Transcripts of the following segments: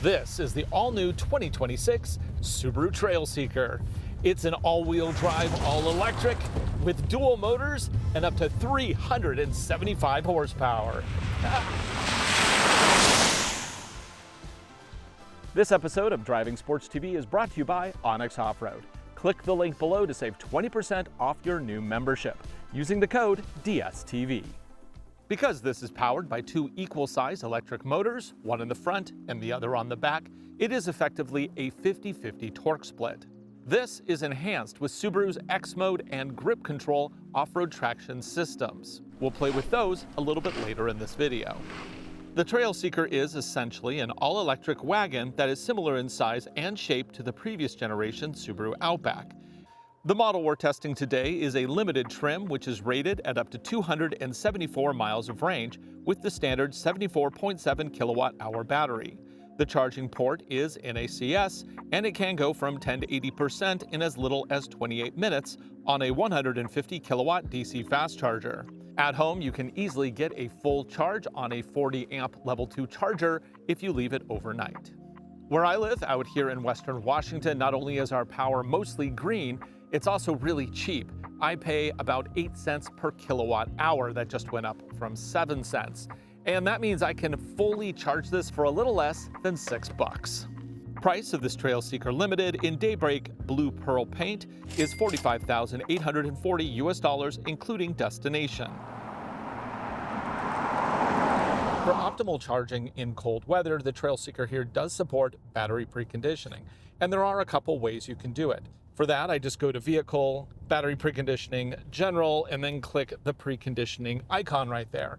This is the all-new 2026 Subaru Trailseeker. It's an all-wheel drive, all-electric with dual motors and up to 375 horsepower. This episode of Driving Sports TV is brought to you by Onyx Off-Road. Click the link below to save 20% off your new membership using the code DSTV. Because this is powered by two equal-size electric motors, one in the front and the other on the back, it is effectively a 50-50 torque split. This is enhanced with Subaru's X-Mode and Grip Control off-road traction systems. We'll play with those a little bit later in this video. The Trailseeker is essentially an all-electric wagon that is similar in size and shape to the previous generation Subaru Outback. The model we're testing today is a limited trim, which is rated at up to 274 miles of range with the standard 74.7 kilowatt-hour battery. The charging port is NACS, and it can go from 10 to 80% in as little as 28 minutes on a 150 kilowatt DC fast charger. At home, you can easily get a full charge on a 40 amp level 2 charger if you leave it overnight. Where I live, out here in Western Washington, not only is our power mostly green, it's also really cheap. I pay about 8 cents per kilowatt hour. That just went up from 7 cents. And that means I can fully charge this for a little less than $6. Price of this Trailseeker Limited in Daybreak Blue Pearl paint is $45,840 US, including destination. For optimal charging in cold weather, the Trailseeker here does support battery preconditioning, and there are a couple ways you can do it. For that, I just go to Vehicle, Battery Preconditioning, General, and then click the preconditioning icon right there.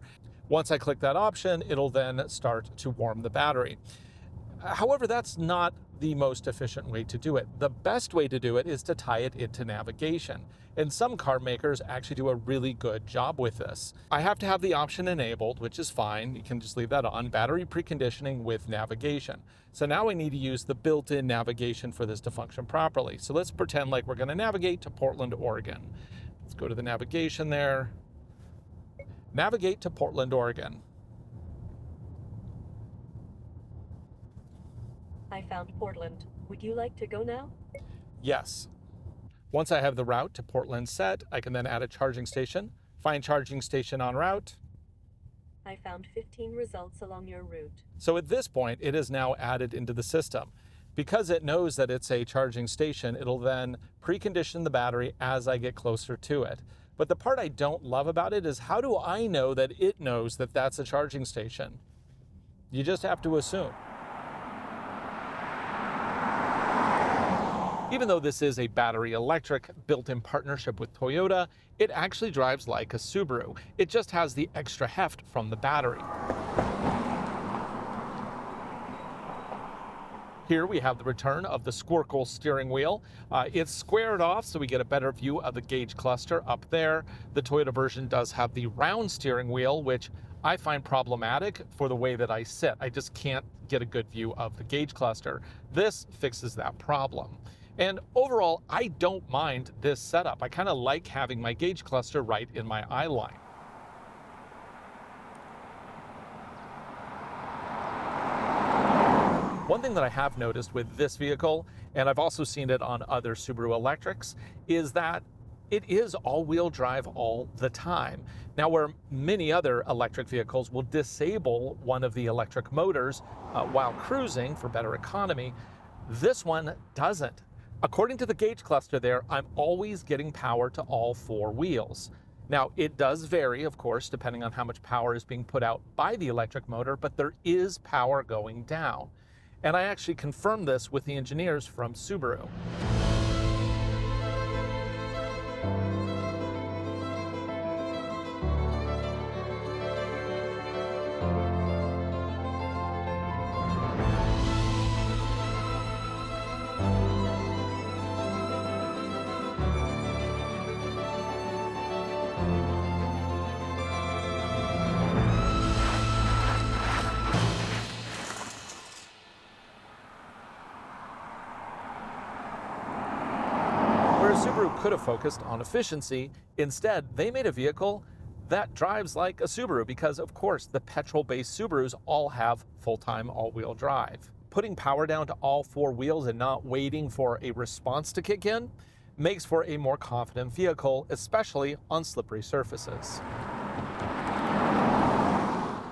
Once I click that option, it'll then start to warm the battery. However, that's not the most efficient way to do it. The best way to do it is to tie it into navigation. And some car makers actually do a really good job with this. I have to have the option enabled, which is fine. You can just leave that on, battery preconditioning with navigation. So now I need to use the built-in navigation for this to function properly. So let's pretend like we're going to navigate to Portland, Oregon. Let's go to the navigation there. Navigate to Portland, Oregon. I found Portland. Would you like to go now? Yes. Once I have the route to Portland set, I can then add a charging station, find charging station en route. I found 15 results along your route. So at this point, it is now added into the system. Because it knows that it's a charging station, it'll then precondition the battery as I get closer to it. But the part I don't love about it is, how do I know that it knows that that's a charging station? You just have to assume. Even though this is a battery electric built in partnership with Toyota, it actually drives like a Subaru. It just has the extra heft from the battery. Here we have the return of the squircle steering wheel. It's squared off so we get a better view of the gauge cluster up there. The Toyota version does have the round steering wheel, which I find problematic for the way that I sit. I just can't get a good view of the gauge cluster. This fixes that problem. And overall, I don't mind this setup. I kind of like having my gauge cluster right in my eye line. One thing that I have noticed with this vehicle, and I've also seen it on other Subaru electrics, is that it is all-wheel drive all the time. Now, where many other electric vehicles will disable one of the electric motors while cruising for better economy, this one doesn't. According to the gauge cluster there, I'm always getting power to all four wheels. Now, it does vary, of course, depending on how much power is being put out by the electric motor, but there is power going down. And I actually confirmed this with the engineers from Subaru. Subaru could have focused on efficiency. Instead, they made a vehicle that drives like a Subaru because, of course, the petrol-based Subarus all have full-time all-wheel drive. putting power down to all four wheels and not waiting for a response to kick in makes for a more confident vehicle, especially on slippery surfaces.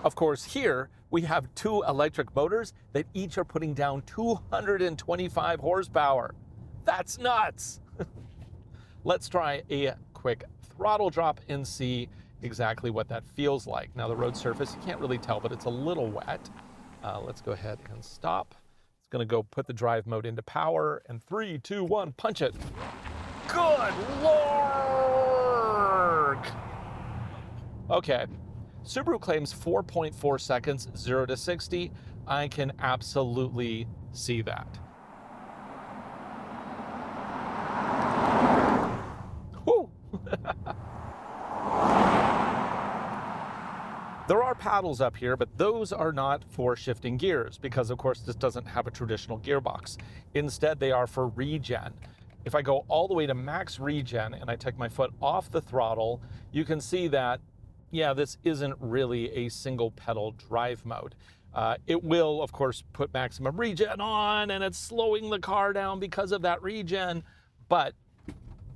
Of course, here we have two electric motors that each are putting down 225 horsepower. That's nuts! Let's try a quick throttle drop and see exactly what that feels like. Now the road surface, you can't really tell, but it's a little wet. Let's go ahead and stop. It's gonna go put the drive mode into power, and 3, 2, 1, punch it. Good Lord! Okay, Subaru claims 4.4 seconds, 0 to 60. I can absolutely see that. Whew! There are paddles up here, but those are not for shifting gears because, of course, this doesn't have a traditional gearbox. Instead, they are for regen. If I go all the way to max regen and I take my foot off the throttle, you can see that, yeah, this isn't really a single pedal drive mode. It will, of course, put maximum regen on, and it's slowing the car down because of that regen, but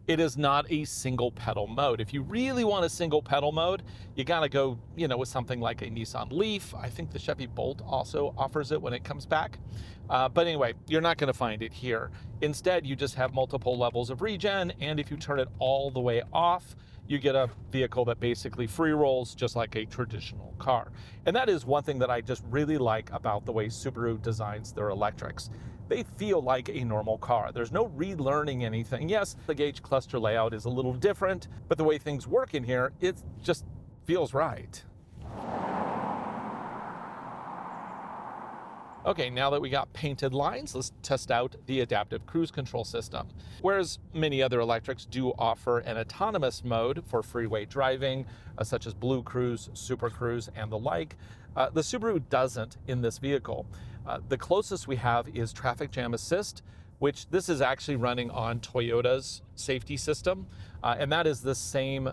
it is not a single pedal mode. If you really want a single pedal mode, you gotta go, with something like a Nissan Leaf. I think the Chevy Bolt also offers it when it comes back. But anyway, you're not gonna find it here. Instead, you just have multiple levels of regen, and if you turn it all the way off, you get a vehicle that basically free rolls just like a traditional car. And that is one thing that I just really like about the way Subaru designs their electrics. They feel like a normal car. There's no relearning anything. Yes, the gauge cluster layout is a little different, but the way things work in here, it just feels right. Okay, now that we got painted lines, let's test out the adaptive cruise control system. Whereas many other electrics do offer an autonomous mode for freeway driving, such as Blue Cruise, Super Cruise, and the like, the Subaru doesn't in this vehicle. The closest we have is traffic jam assist, which this is actually running on Toyota's safety system, and that is the same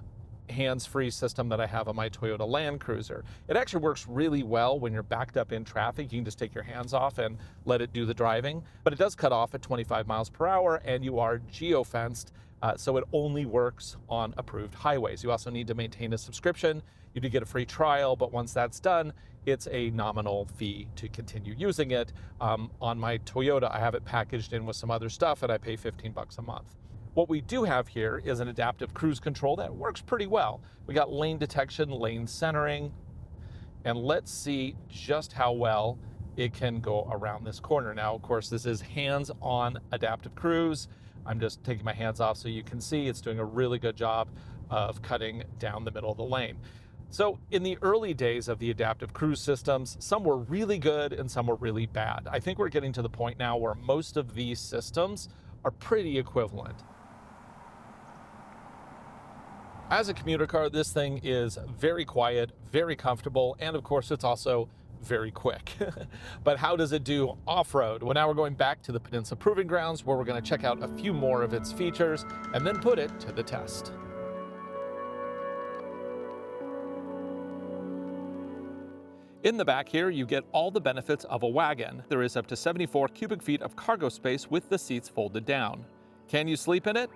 hands-free system that I have on my Toyota Land Cruiser. It actually works really well when you're backed up in traffic. You can just take your hands off and let it do the driving, but it does cut off at 25 miles per hour, and you are geo-fenced, so it only works on approved highways. You also need to maintain a subscription. You do get a free trial, but once that's done, it's a nominal fee to continue using it. On my Toyota, I have it packaged in with some other stuff, and I pay 15 bucks a month. What we do have here is an adaptive cruise control that works pretty well. We got lane detection, lane centering, and let's see just how well it can go around this corner. Now, of course, this is hands-on adaptive cruise. I'm just taking my hands off so you can see it's doing a really good job of cutting down the middle of the lane. So in the early days of the adaptive cruise systems, some were really good and some were really bad. I think we're getting to the point now where most of these systems are pretty equivalent. As a commuter car, this thing is very quiet, very comfortable, and of course it's also very quick. But how does it do off-road? Well, now we're going back to the Peninsula Proving Grounds where we're going to check out a few more of its features and then put it to the test. In the back here, you get all the benefits of a wagon. There is up to 74 cubic feet of cargo space with the seats folded down. Can you sleep in it?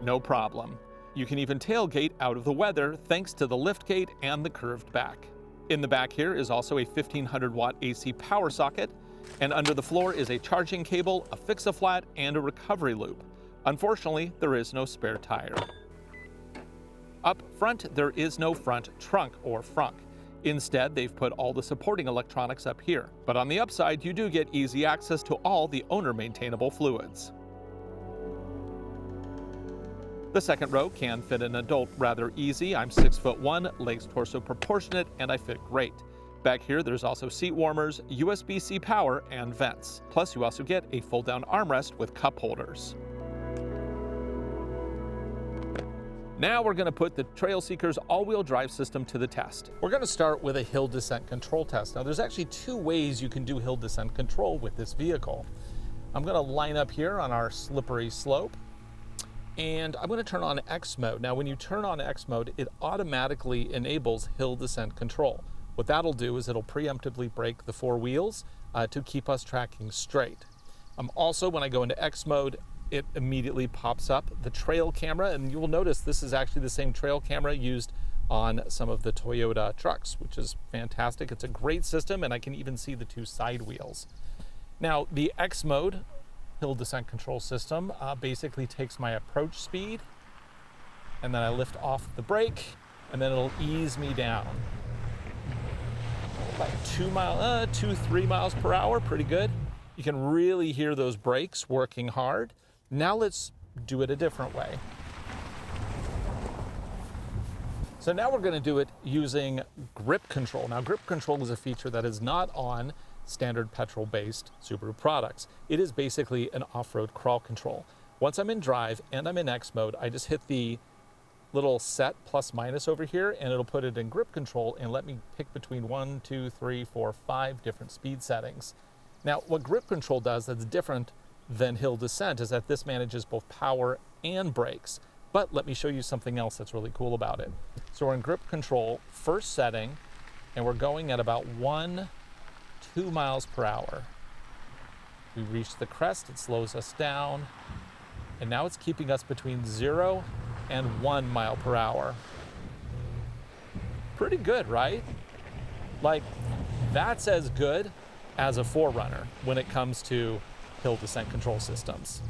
No problem. You can even tailgate out of the weather thanks to the liftgate and the curved back. In the back here is also a 1500 watt AC power socket, and under the floor is a charging cable, a fix-a-flat, and a recovery loop. Unfortunately, there is no spare tire. Up front, there is no front trunk or frunk. Instead, they've put all the supporting electronics up here. But on the upside, you do get easy access to all the owner-maintainable fluids. The second row can fit an adult rather easy. I'm 6'1", legs torso proportionate, and I fit great. Back here, there's also seat warmers, USB-C power, and vents. Plus, you also get a fold-down armrest with cup holders. Now we're going to put the Trailseeker's all-wheel drive system to the test. We're going to start with a hill descent control test. Now there's actually two ways you can do hill descent control with this vehicle. I'm going to line up here on our slippery slope, and I'm going to turn on X mode. Now, when you turn on X mode, it automatically enables hill descent control. What that'll do is it'll preemptively brake the four wheels to keep us tracking straight. Also, when I go into X mode, it immediately pops up the trail camera, and you will notice this is actually the same trail camera used on some of the Toyota trucks, which is fantastic. It's a great system, and I can even see the two side wheels. Now, the X mode hill descent control system basically takes my approach speed, and then I lift off the brake, and then it'll ease me down. About 3 miles per hour, pretty good. You can really hear those brakes working hard. Now let's do it a different way. So now we're going to do it using grip control. Now, grip control is a feature that is not on standard petrol-based Subaru products. It is basically an off-road crawl control. Once I'm in drive and I'm in X mode, I just hit the little set plus minus over here, and it'll put it in grip control and let me pick between 1, 2, 3, 4, 5 different speed settings. Now, what grip control does that's different than hill descent is that this manages both power and brakes. But let me show you something else that's really cool about it. So we're in grip control, first setting, and we're going at about 2 miles per hour. We reach the crest, it slows us down, and now it's keeping us between 0 and 1 mile per hour. Pretty good, right? Like, that's as good as a 4Runner when it comes to hill descent control systems.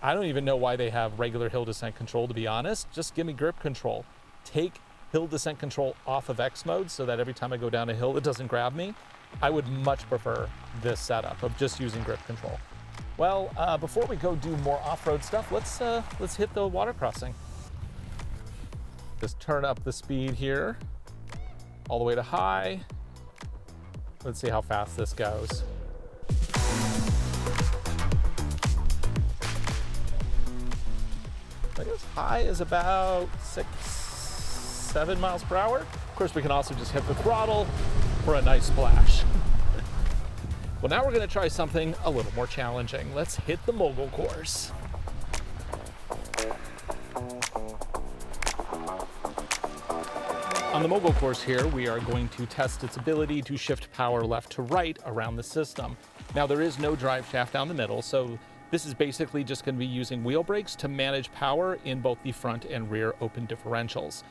I don't even know why they have regular hill descent control, to be honest. Just give me grip control. Take hill descent control off of X mode so that every time I go down a hill, it doesn't grab me. I would much prefer this setup of just using grip control. Well, before we go do more off-road stuff, let's hit the water crossing. Just turn up the speed here, all the way to high. Let's see how fast this goes. I think as high as about 6, 7 miles per hour. Of course, we can also just hit the throttle for a nice splash. Well, now we're going to try something a little more challenging. Let's hit the mogul course. On the mogul course here, we are going to test its ability to shift power left to right around the system. Now, there is no drive shaft down the middle, so this is basically just going to be using wheel brakes to manage power in both the front and rear open differentials.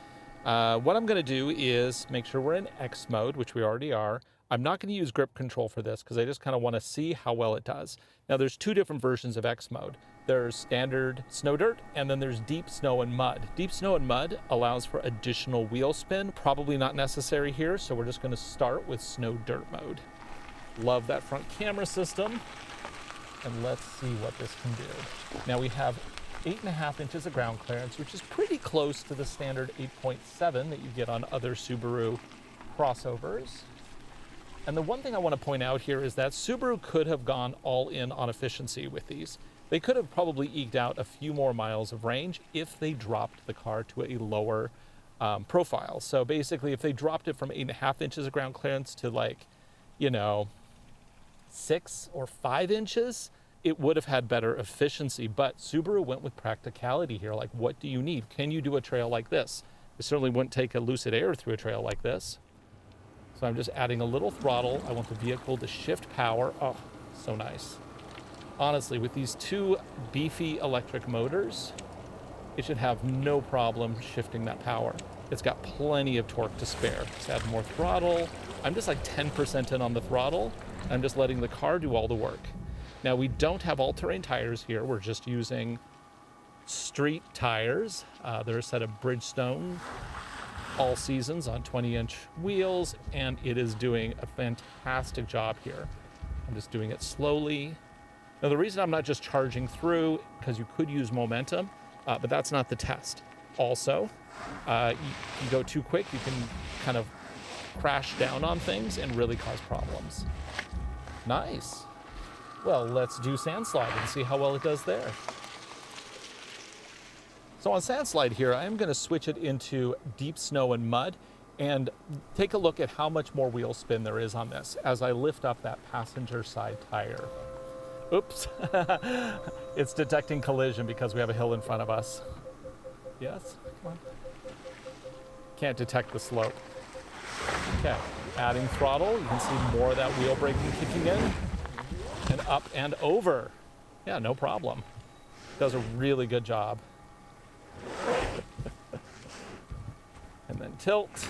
What I'm going to do is make sure we're in X mode, which we already are. I'm not going to use grip control for this because I just kind of want to see how well it does. Now, there's two different versions of X mode. There's standard snow dirt, and then there's deep snow and mud. Deep snow and mud allows for additional wheel spin, probably not necessary here, so we're just going to start with snow dirt mode. Love that front camera system, and let's see what this can do. Now we have 8.5 inches of ground clearance, which is pretty close to the standard 8.7 that you get on other Subaru crossovers. And the one thing I want to point out here is that Subaru could have gone all in on efficiency with these. They could have probably eked out a few more miles of range if they dropped the car to a lower profile. So basically, if they dropped it from 8.5 inches of ground clearance to 6 or 5 inches, it would have had better efficiency. But Subaru went with practicality here. Like, what do you need? Can you do a trail like this? I certainly wouldn't take a Lucid Air through a trail like this. So I'm just adding a little throttle. I want the vehicle to shift power. Oh, so nice. Honestly, with these two beefy electric motors, it should have no problem shifting that power. It's got plenty of torque to spare. Just add more throttle. I'm just like 10% in on the throttle. I'm just letting the car do all the work. Now, we don't have all-terrain tires here. We're just using street tires. They're a set of Bridgestone all seasons on 20-inch wheels, and it is doing a fantastic job here. I'm just doing it slowly. Now, the reason I'm not just charging through, because you could use momentum, but that's not the test. Also, you go too quick, you can kind of crash down on things and really cause problems. Nice. Well, let's do Sandslide and see how well it does there. So on Sandslide here, I am going to switch it into deep snow and mud and take a look at how much more wheel spin there is on this as I lift up that passenger side tire. Oops. It's detecting collision because we have a hill in front of us. Yes, come on. Can't detect the slope. Okay, adding throttle. You can see more of that wheel braking kicking in. And up and over. Yeah, no problem. Does a really good job. And then tilt.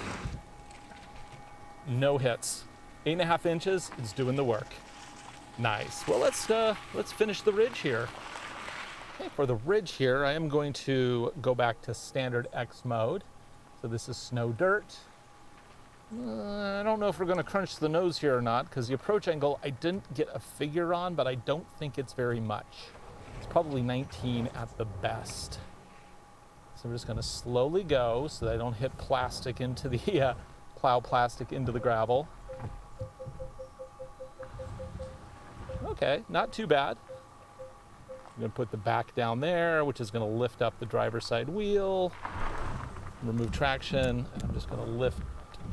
No hits. 8.5 inches is doing the work. Nice. Well, let's finish the ridge here. Okay, for the ridge here, I am going to go back to standard X mode. So this is snow dirt. I don't know if we're going to crunch the nose here or not, because the approach angle I didn't get a figure on, but I don't think it's very much. It's probably 19 at the best. So we're just going to slowly go so that I don't hit plastic into the plow plastic into the gravel. Okay, not too bad. I'm going to put the back down there, which is going to lift up the driver's side wheel, remove traction, and I'm just going to lift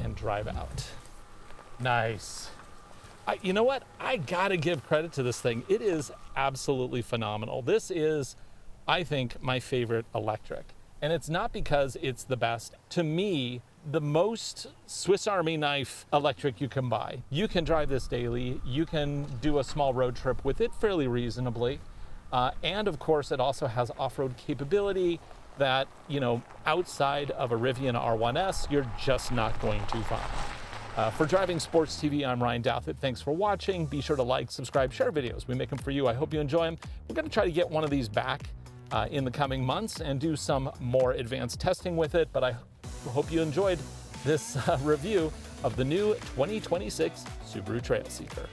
and drive out. Nice. You know what? I got to give credit to this thing. It is absolutely phenomenal. This is, I think, my favorite electric. And it's not because it's the best. To me, the most Swiss Army knife electric you can buy. You can drive this daily. You can do a small road trip with it fairly reasonably. And of course, it also has off-road capability that, you know, outside of a Rivian R1S, you're just not going to find. For Driving Sports TV, I'm Ryan Douthit. Thanks for watching. Be sure to like, subscribe, share videos. We make them for you. I hope you enjoy them. We're going to try to get one of these back in the coming months and do some more advanced testing with it. But I hope you enjoyed this review of the new 2026 Subaru Trailseeker.